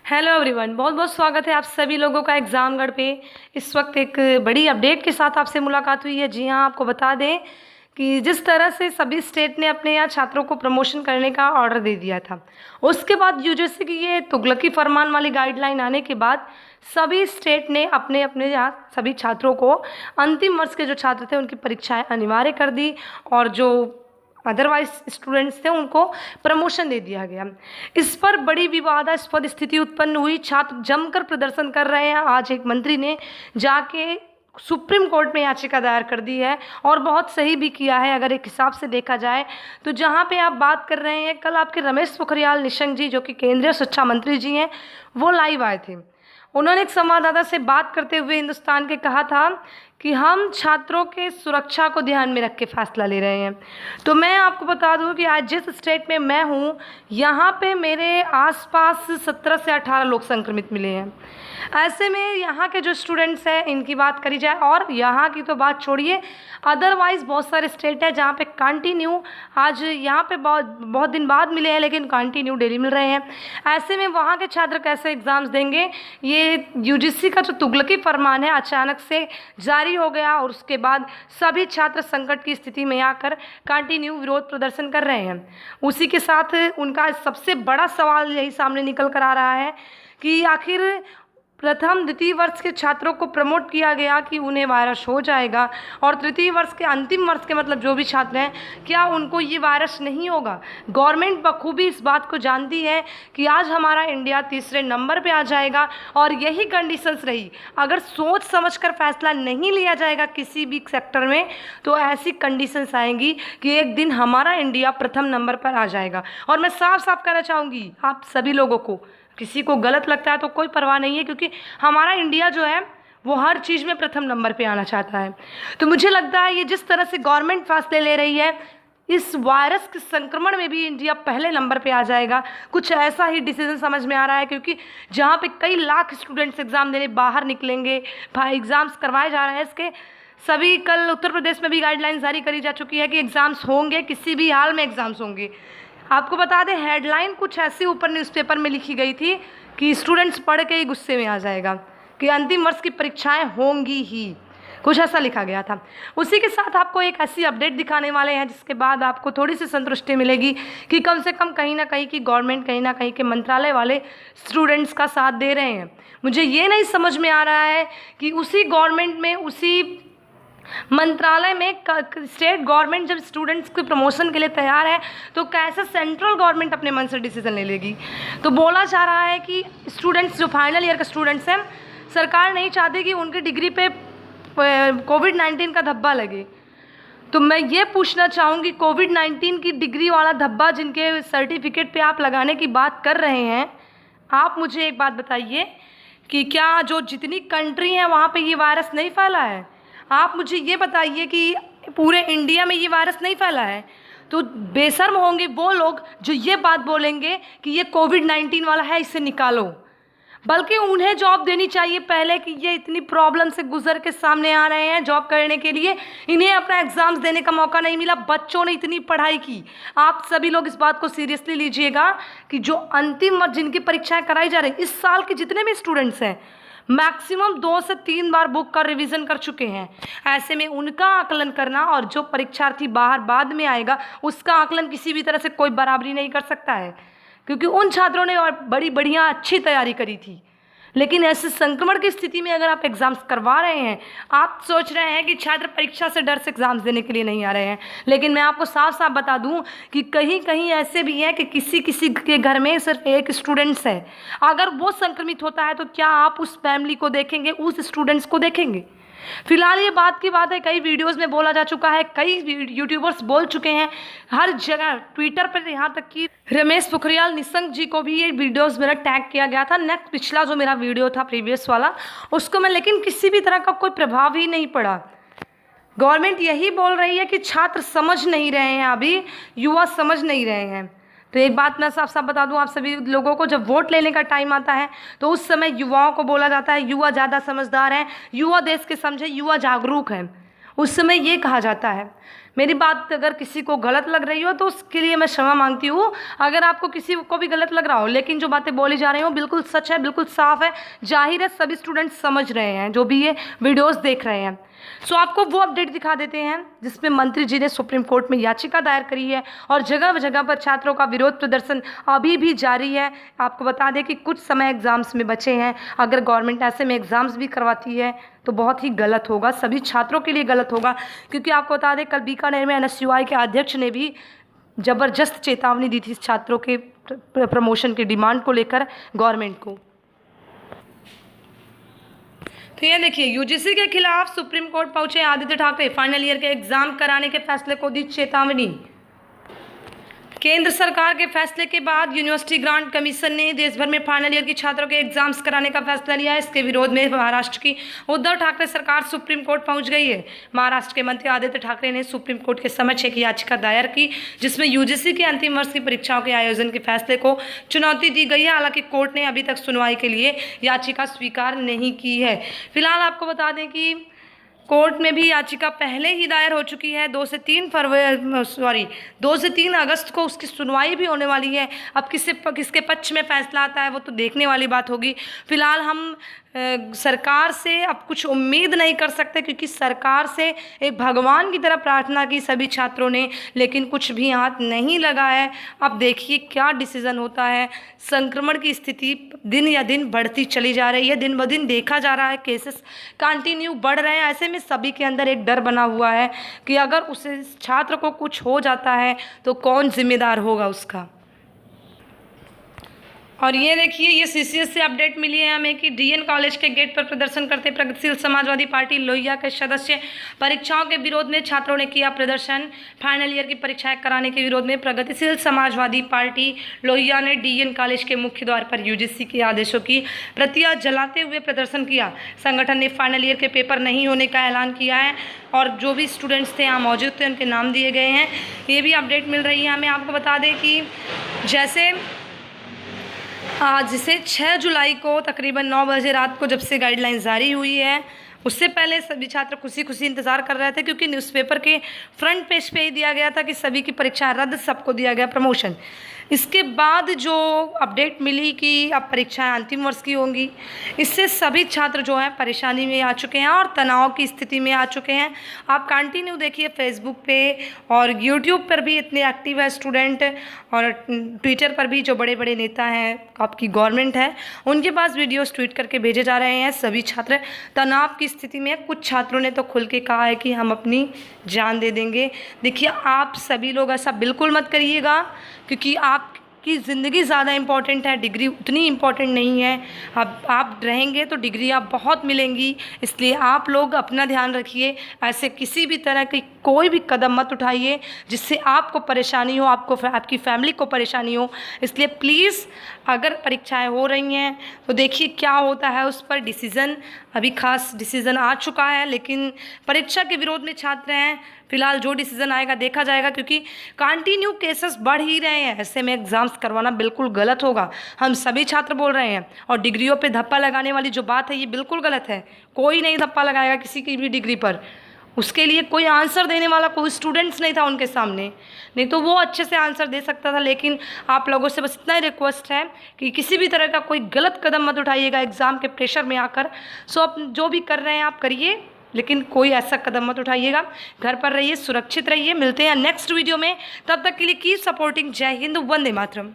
Hello everyone, बहुत बहुत स्वागत है आप सभी लोगों का एग्ज़ामगढ़ पे। इस वक्त एक बड़ी अपडेट के साथ आपसे मुलाकात हुई है। जी हाँ, आपको बता दें कि जिस तरह से सभी स्टेट ने अपने यहाँ छात्रों को प्रमोशन करने का ऑर्डर दे दिया था, उसके बाद यूजीसी की ये तुगलकी फरमान वाली गाइडलाइन आने के बाद सभी स्टेट ने अपने अपने यहाँ सभी छात्रों को, अंतिम वर्ष के जो छात्र थे उनकी परीक्षाएं अनिवार्य कर दी और जो अदरवाइज स्टूडेंट्स थे उनको प्रमोशन दे दिया गया। इस पर बड़ी विवादास्पद स्थिति उत्पन्न हुई। छात्र जमकर प्रदर्शन कर रहे हैं। आज एक मंत्री ने जाके सुप्रीम कोर्ट में याचिका दायर कर दी है और बहुत सही भी किया है। अगर एक हिसाब से देखा जाए तो जहाँ पे आप बात कर रहे हैं, कल आपके रमेश पोखरियाल निशंक जी जो कि केंद्रीय शिक्षा मंत्री जी हैं, वो लाइव आए थे। उन्होंने एक संवाददाता से बात करते हुए हिंदुस्तान के कहा था कि हम छात्रों के सुरक्षा को ध्यान में रख के फैसला ले रहे हैं। तो मैं आपको बता दूं कि आज जिस स्टेट में मैं हूं, यहाँ पे मेरे आसपास 17 से 18 लोग संक्रमित मिले हैं। ऐसे में यहाँ के जो स्टूडेंट्स हैं इनकी बात करी जाए, और यहाँ की तो बात छोड़िए, अदरवाइज़ बहुत सारे स्टेट है जहाँ पे कंटिन्यू, आज यहाँ पे बहुत दिन बाद मिले हैं लेकिन कंटिन्यू डेली मिल रहे हैं। ऐसे में वहाँ के छात्र कैसे एग्ज़ाम्स देंगे? ये यूजीसी का जो तुगलकी फरमान है अचानक से जारी हो गया और उसके बाद सभी छात्र संकट की स्थिति में आकर कंटिन्यू विरोध प्रदर्शन कर रहे हैं। उसी के साथ उनका सबसे बड़ा सवाल यही सामने निकल कर आ रहा है कि आखिर प्रथम द्वितीय वर्ष के छात्रों को प्रमोट किया गया कि उन्हें वायरस हो जाएगा, और तृतीय वर्ष के अंतिम वर्ष के मतलब जो भी छात्र हैं, क्या उनको ये वायरस नहीं होगा? गवर्नमेंट बखूबी इस बात को जानती है कि आज हमारा इंडिया तीसरे नंबर पे आ जाएगा, और यही कंडीशंस रही। अगर सोच समझकर फैसला नहीं लिया जाएगा किसी भी सेक्टर में, तो ऐसी कंडीशंस आएंगी कि एक दिन हमारा इंडिया प्रथम नंबर पर आ जाएगा। और मैं साफ साफ कहना चाहूँगी आप सभी लोगों को, किसी को गलत लगता है तो कोई परवाह नहीं है, क्योंकि हमारा इंडिया जो है वो हर चीज़ में प्रथम नंबर पे आना चाहता है। तो मुझे लगता है ये जिस तरह से गवर्नमेंट फैसले ले रही है, इस वायरस के संक्रमण में भी इंडिया पहले नंबर पे आ जाएगा, कुछ ऐसा ही डिसीजन समझ में आ रहा है। क्योंकि जहाँ पे कई लाख स्टूडेंट्स एग्ज़ाम देने बाहर निकलेंगे, एग्ज़ाम्स करवाए जा रहे हैं, इसके सभी, कल उत्तर प्रदेश में भी गाइडलाइन जारी करी जा चुकी है कि एग्ज़ाम्स होंगे, किसी भी हाल में एग्ज़ाम्स होंगे। आपको बता दें, हेडलाइन कुछ ऐसी ऊपर न्यूज़पेपर में लिखी गई थी कि स्टूडेंट्स पढ़ के ही गुस्से में आ जाएगा कि अंतिम वर्ष की परीक्षाएं होंगी ही, कुछ ऐसा लिखा गया था। उसी के साथ आपको एक ऐसी अपडेट दिखाने वाले हैं जिसके बाद आपको थोड़ी सी संतुष्टि मिलेगी कि कम से कम कहीं ना कहीं की गवर्नमेंट, कहीं ना कहीं के मंत्रालय वाले स्टूडेंट्स का साथ दे रहे हैं। मुझे ये नहीं समझ में आ रहा है कि उसी गवर्नमेंट में, उसी मंत्रालय में स्टेट गवर्नमेंट जब स्टूडेंट्स के प्रमोशन के लिए तैयार है, तो कैसे सेंट्रल गवर्नमेंट अपने मन से डिसीजन ले लेगी? तो बोला जा रहा है कि स्टूडेंट्स, जो फाइनल ईयर के स्टूडेंट्स हैं, सरकार नहीं चाहती कि उनकी डिग्री पे कोविड-19 का धब्बा लगे। तो मैं ये पूछना चाहूँगी, कोविड-19 की डिग्री वाला धब्बा जिनके सर्टिफिकेट पे आप लगाने की बात कर रहे हैं, आप मुझे एक बात बताइए कि क्या जो जितनी कंट्री हैं वहाँ पे ये वायरस नहीं फैला है? आप मुझे ये बताइए कि पूरे इंडिया में ये वायरस नहीं फैला है? तो बेशर्म होंगे वो लोग जो ये बात बोलेंगे कि ये कोविड-19 वाला है, इसे निकालो। बल्कि उन्हें जॉब देनी चाहिए पहले कि ये इतनी प्रॉब्लम से गुजर के सामने आ रहे हैं जॉब करने के लिए, इन्हें अपना एग्ज़ाम्स देने का मौका नहीं मिला, बच्चों ने इतनी पढ़ाई की। आप सभी लोग इस बात को सीरियसली लीजिएगा कि जो अंतिम वर्ष जिनकी परीक्षाएं कराई जा रही, इस साल के जितने भी स्टूडेंट्स हैं, मैक्सिमम 2 से 3 बार बुक का रिवीजन कर चुके हैं। ऐसे में उनका आकलन करना और जो परीक्षार्थी बाहर बाद में आएगा उसका आकलन किसी भी तरह से कोई बराबरी नहीं कर सकता है, क्योंकि उन छात्रों ने और बड़ी बढ़िया अच्छी तैयारी करी थी। लेकिन ऐसे संक्रमण की स्थिति में अगर आप एग्ज़ाम्स करवा रहे हैं, आप सोच रहे हैं कि छात्र परीक्षा से डर से एग्ज़ाम्स देने के लिए नहीं आ रहे हैं, लेकिन मैं आपको साफ साफ बता दूं कि कहीं कहीं ऐसे भी है कि किसी किसी के घर में सिर्फ एक स्टूडेंट्स है। अगर वो संक्रमित होता है तो क्या आप उस फैमिली को देखेंगे, उस स्टूडेंट्स को देखेंगे? फिलहाल ये बात की बात है, कई वीडियोस में बोला जा चुका है, कई यूट्यूबर्स बोल चुके हैं, हर जगह ट्विटर पर, यहाँ तक कि रमेश पोखरियाल निशंक जी को भी ये वीडियोस मेरा टैग किया गया था। नेक्स्ट पिछला जो मेरा वीडियो था प्रीवियस वाला, उसको मैं, लेकिन किसी भी तरह का कोई प्रभाव ही नहीं पड़ा। गवर्नमेंट यही बोल रही है कि छात्र समझ नहीं रहे हैं, अभी युवा समझ नहीं रहे हैं। तो एक बात मैं साफ साफ बता दूं आप सभी लोगों को, जब वोट लेने का टाइम आता है तो उस समय युवाओं को बोला जाता है युवा ज़्यादा समझदार हैं, युवा देश के समझे, युवा जागरूक हैं, उस समय ये कहा जाता है। मेरी बात अगर किसी को गलत लग रही हो तो उसके लिए मैं क्षमा मांगती हूँ। अगर आपको किसी को भी गलत लग रहा हो, लेकिन जो बातें बोली जा रही हो बिल्कुल सच है, बिल्कुल साफ है, जाहिर है सभी स्टूडेंट्स समझ रहे हैं जो भी ये वीडियोस देख रहे हैं। सो आपको वो अपडेट दिखा देते हैं जिसमें मंत्री जी ने सुप्रीम कोर्ट में याचिका दायर करी है और जगह जगह पर छात्रों का विरोध प्रदर्शन अभी भी जारी है। आपको बता दें कि कुछ समय एग्जाम्स में बचे हैं। अगर गवर्नमेंट ऐसे में एग्जाम्स भी करवाती है तो बहुत ही गलत होगा, सभी छात्रों के लिए गलत होगा, क्योंकि आपको बता दें कल बीकानेर में NSUI के अध्यक्ष ने भी ज़बरदस्त चेतावनी दी थी छात्रों के प्रमोशन की डिमांड को लेकर गवर्नमेंट को। तो ये देखिए, UGC के खिलाफ सुप्रीम कोर्ट पहुंचे आदित्य ठाकरे, फाइनल ईयर के एग्जाम कराने के फैसले को दी चेतावनी। केंद्र सरकार के फैसले के बाद यूनिवर्सिटी ग्रांट कमीशन ने देश भर में फाइनल ईयर की छात्रों के एग्जाम्स कराने का फैसला लिया है। इसके विरोध में महाराष्ट्र की उद्धव ठाकरे सरकार सुप्रीम कोर्ट पहुंच गई है। महाराष्ट्र के मंत्री आदित्य ठाकरे ने सुप्रीम कोर्ट के समक्ष एक याचिका दायर की जिसमें UGC के अंतिम वर्ष की परीक्षाओं के आयोजन के फैसले को चुनौती दी गई है। हालांकि कोर्ट ने अभी तक सुनवाई के लिए याचिका स्वीकार नहीं की है। फिलहाल आपको बता दें कि कोर्ट में भी याचिका पहले ही दायर हो चुकी है। 2 से 3 अगस्त को उसकी सुनवाई भी होने वाली है। अब किसके पक्ष में फैसला आता है वो तो देखने वाली बात होगी। फिलहाल हम सरकार से अब कुछ उम्मीद नहीं कर सकते, क्योंकि सरकार से एक भगवान की तरह प्रार्थना की सभी छात्रों ने, लेकिन कुछ भी हाथ नहीं लगा है। अब देखिए क्या डिसीज़न होता है। संक्रमण की स्थिति दिन या दिन बढ़ती चली जा रही है, दिन ब दिन देखा जा रहा है केसेस कंटिन्यू बढ़ रहे हैं। ऐसे में सभी के अंदर एक डर बना हुआ है कि अगर उसे छात्र को कुछ हो जाता है तो कौन जिम्मेदार होगा उसका। और ये देखिए, ये CCS से अपडेट मिली है हमें कि DN कॉलेज के गेट पर प्रदर्शन करते प्रगतिशील समाजवादी पार्टी लोहिया के सदस्य परीक्षाओं के विरोध में छात्रों ने किया प्रदर्शन। फाइनल ईयर की परीक्षाएं कराने के विरोध में प्रगतिशील समाजवादी पार्टी लोहिया ने DN कॉलेज के मुख्य द्वार पर UGC के आदेशों की प्रतियां जलाते हुए प्रदर्शन किया। संगठन ने फाइनल ईयर के पेपर नहीं होने का ऐलान किया है और जो भी स्टूडेंट्स थे यहाँ मौजूद थे उनके नाम दिए गए हैं। ये भी अपडेट मिल रही है हमें। आपको बता दें कि जैसे आज से 6 जुलाई को तकरीबन 9 बजे रात को जब से गाइडलाइन जारी हुई है, उससे पहले सभी छात्र खुशी खुशी इंतज़ार कर रहे थे, क्योंकि न्यूज़पेपर के फ्रंट पेज पे ही दिया गया था कि सभी की परीक्षा रद्द, सबको दिया गया प्रमोशन। इसके बाद जो अपडेट मिली कि अब परीक्षाएं अंतिम वर्ष की होंगी, इससे सभी छात्र जो हैं परेशानी में आ चुके हैं और तनाव की स्थिति में आ चुके हैं। आप कंटिन्यू देखिए फेसबुक पे और यूट्यूब पर भी इतने एक्टिव है स्टूडेंट, और ट्विटर पर भी जो बड़े बड़े नेता हैं, आपकी गवर्नमेंट है, उनके पास वीडियोस ट्वीट करके भेजे जा रहे हैं। सभी छात्र तनाव की स्थिति में। कुछ छात्रों ने तो खुल के कहा है कि हम अपनी जान दे देंगे। देखिए, आप सभी लोग ऐसा बिल्कुल मत करिएगा, क्योंकि आपकी ज़िंदगी ज़्यादा इम्पॉर्टेंट है, डिग्री उतनी इम्पॉर्टेंट नहीं है। अब आप रहेंगे तो डिग्री आप बहुत मिलेंगी, इसलिए आप लोग अपना ध्यान रखिए। ऐसे किसी भी तरह की कोई भी कदम मत उठाइए जिससे आपको परेशानी हो, आपकी फैमिली को परेशानी हो। इसलिए प्लीज़, अगर परीक्षाएं हो रही हैं तो देखिए क्या होता है, उस पर डिसीज़न, अभी खास डिसीज़न आ चुका है, लेकिन परीक्षा के विरोध में छात्र हैं। फिलहाल जो डिसीज़न आएगा देखा जाएगा, क्योंकि कंटिन्यू केसेस बढ़ ही रहे हैं। ऐसे में एग्ज़ाम्स करवाना बिल्कुल गलत होगा, हम सभी छात्र बोल रहे हैं। और डिग्रियों पे धप्पा लगाने वाली जो बात है ये बिल्कुल गलत है। कोई नहीं धप्पा लगाएगा किसी की भी डिग्री पर, उसके लिए कोई आंसर देने वाला कोई स्टूडेंट्स नहीं था उनके सामने, नहीं तो वो अच्छे से आंसर दे सकता था। लेकिन आप लोगों से बस इतना ही रिक्वेस्ट है कि किसी भी तरह का कोई गलत कदम मत उठाइएगा एग्ज़ाम के प्रेशर में आकर। सो आप जो भी कर रहे हैं आप करिए, लेकिन कोई ऐसा कदम मत उठाइएगा। घर पर रहिए, सुरक्षित रहिए। मिलते हैं नेक्स्ट वीडियो में, तब तक के लिए कीप सपोर्टिंग। जय हिंद, वंदे मातरम।